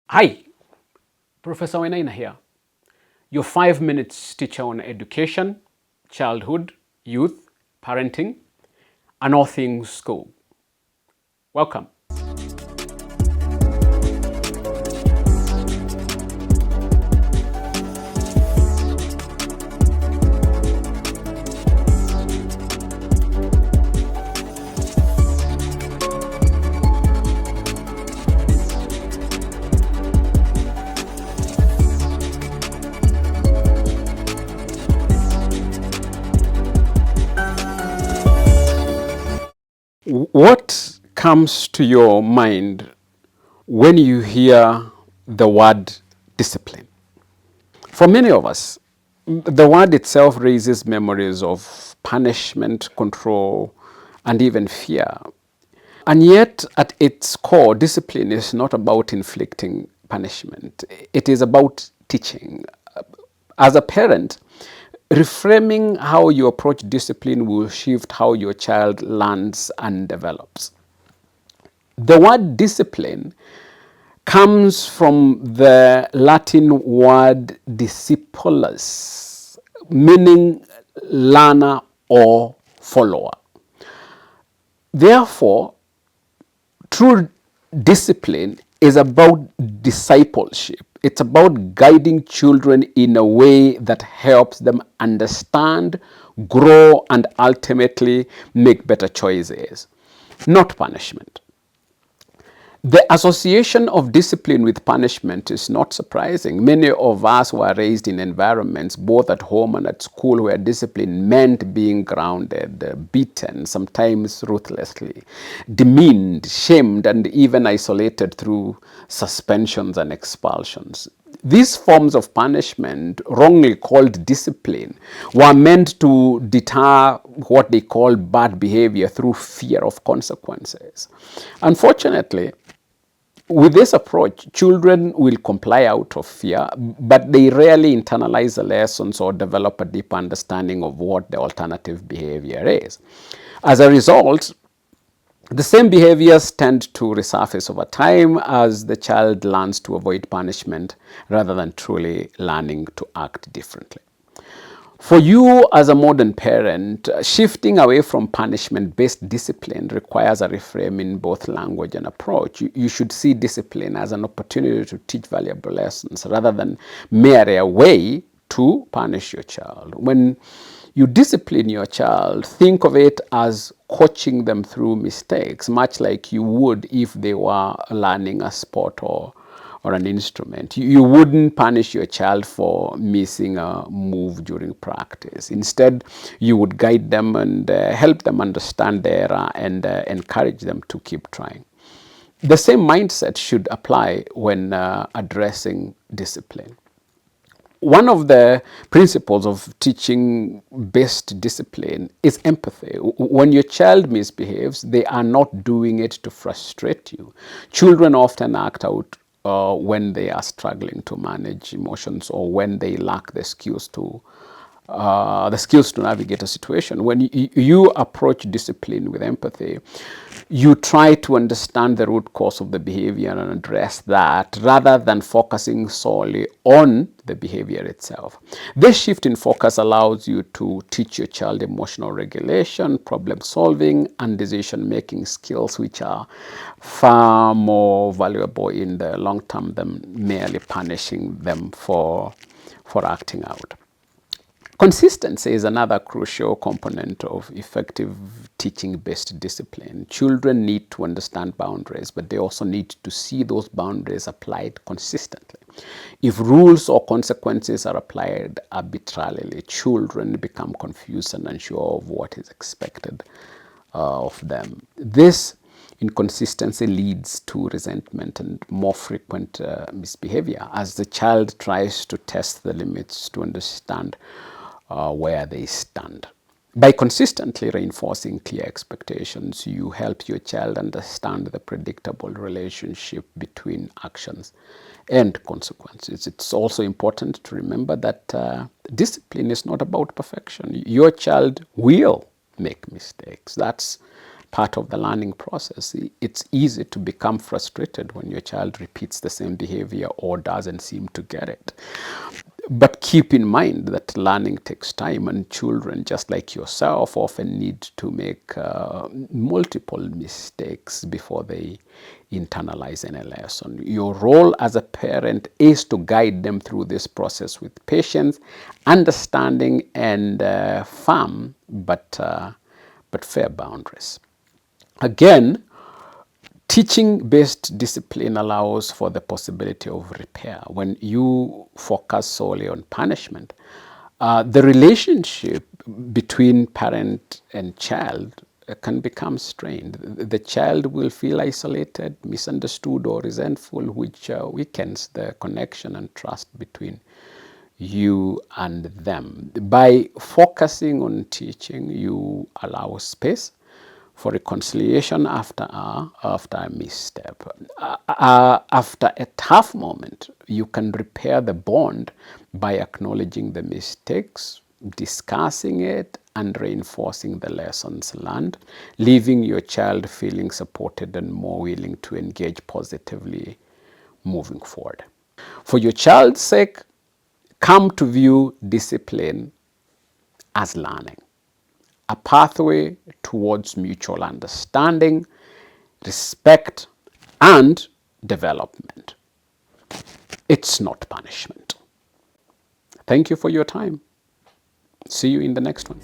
Hi, Professor Wainaina here, your 5 minutes teacher on education, childhood, youth, parenting, and all things school. Welcome. What comes to your mind when you hear the word discipline? For many of us, the word itself raises memories of punishment, control, and even fear. And yet, at its core, discipline is not about inflicting punishment. It is about teaching. As a parent, reframing how you approach discipline will shift how your child learns and develops. The word discipline comes from the Latin word discipulus, meaning learner or follower. Therefore, true discipline is about discipleship. It's about guiding children in a way that helps them understand, grow, and ultimately make better choices, not punishment. The association of discipline with punishment is not surprising. Many of us were raised in environments, both at home and at school, where discipline meant being grounded, beaten, sometimes ruthlessly, demeaned, shamed, and even isolated through suspensions and expulsions. These forms of punishment, wrongly called discipline, were meant to deter what they call bad behavior through fear of consequences. Unfortunately, with this approach, children will comply out of fear, but they rarely internalize the lessons or develop a deep understanding of what the alternative behavior is. As a result, the same behaviors tend to resurface over time as the child learns to avoid punishment rather than truly learning to act differently. For you as a modern parent, shifting away from punishment-based discipline requires a reframe in both language and approach. You should see discipline as an opportunity to teach valuable lessons rather than merely a way to punish your child. When you discipline your child, think of it as coaching them through mistakes, much like you would if they were learning a sport or an instrument. You wouldn't punish your child for missing a move during practice. Instead, you would guide them and help them understand the error and encourage them to keep trying. The same mindset should apply when addressing discipline. One of the principles of teaching best discipline is empathy. When your child misbehaves, they are not doing it to frustrate you. Children often act out when they are struggling to manage emotions or when they lack the skills to navigate a situation. When you approach discipline with empathy, you try to understand the root cause of the behavior and address that rather than focusing solely on the behavior itself. This shift in focus allows you to teach your child emotional regulation, problem solving, and decision making skills, which are far more valuable in the long term than merely punishing them for acting out. Consistency is another crucial component of effective teaching-based discipline. Children need to understand boundaries, but they also need to see those boundaries applied consistently. If rules or consequences are applied arbitrarily, children become confused and unsure of what is expected of them. This inconsistency leads to resentment and more frequent misbehavior as the child tries to test the limits to understand where they stand. By consistently reinforcing clear expectations, you help your child understand the predictable relationship between actions and consequences. It's also important to remember that discipline is not about perfection. Your child will make mistakes. That's part of the learning process. It's easy to become frustrated when your child repeats the same behavior or doesn't seem to get it. But keep in mind that learning takes time, and children, just like yourself, often need to make multiple mistakes before they internalize any lesson. Your role as a parent is to guide them through this process with patience, understanding, and firm but fair boundaries. Again, teaching-based discipline allows for the possibility of repair. When you focus solely on punishment, the relationship between parent and child can become strained. The child will feel isolated, misunderstood, or resentful, which weakens the connection and trust between you and them. By focusing on teaching, you allow space for reconciliation after a misstep. After a tough moment, you can repair the bond by acknowledging the mistakes, discussing it, and reinforcing the lessons learned, leaving your child feeling supported and more willing to engage positively moving forward. For your child's sake, come to view discipline as learning, a pathway towards mutual understanding, respect, and development. It's not punishment. Thank you for your time. See you in the next one.